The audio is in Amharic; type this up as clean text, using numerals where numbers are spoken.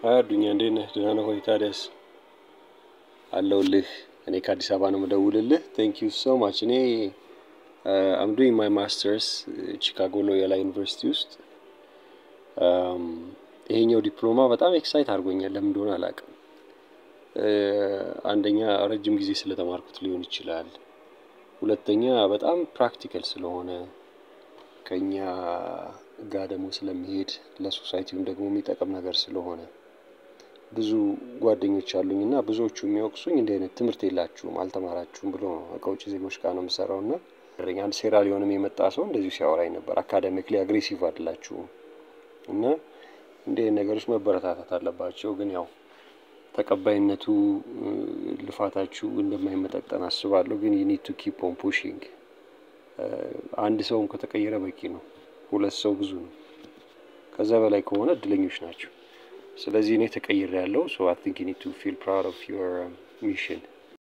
አዱኛ እንዴት ነህ? ደህና ነህ ወይ? ታዲያስ አለሁልህ። እኔ ከአዲስ አበባ ነው የምደውልልህ። ቴንክ ዩ ሶ ማች። እኔ አም ዱይንግ ማይ ማስተርስ ቺካጎ ሎዮላ ዩኒቨርሲቲ ውስጥ። ይሄኛው ዲፕሎማ በጣም ኤክሳይት አድርጎኛል። ለምን እንደሆነ አላውቅም። አንደኛ ረጅም ጊዜ ስለተማርኩት ሊሆን ይችላል። ሁለተኛ በጣም ፕራክቲካል ስለሆነ ከኛ ጋር ደግሞ ስለሚሄድ ለሶሳይቲውም ደግሞ የሚጠቅም ነገር ስለሆነ ብዙ ጓደኞች አሉኝና ብዙዎቹ የሚወቅሱኝ እንዲህ አይነት ትምህርት የላችሁም አልተማራችሁም ብሎ ነው። ከውጭ ዜጎች ጋር ነው የምሰራውና አንድ ሴራሊዮንም የመጣ ሰው እንደዚሁ ሲያወራኝ ነበር። አካዳሚክሊ አግሬሲቭ አይደላችሁም እና እንዲህ አይነት ነገሮች መበረታታት አለባቸው። ግን ያው ተቀባይነቱ ልፋታችሁ እንደማይመጣጠን አስባለሁ። ግን you need to keep on pushing። አንድ ሰውም ከተቀየረ በቂ ነው። ሁለት ሰው ብዙ ነው። ከዛ በላይ ከሆነ እድለኞች ናቸው። ስለዚህ እኔ ተቀይሬያለሁ። so I think you need to feel proud of your mission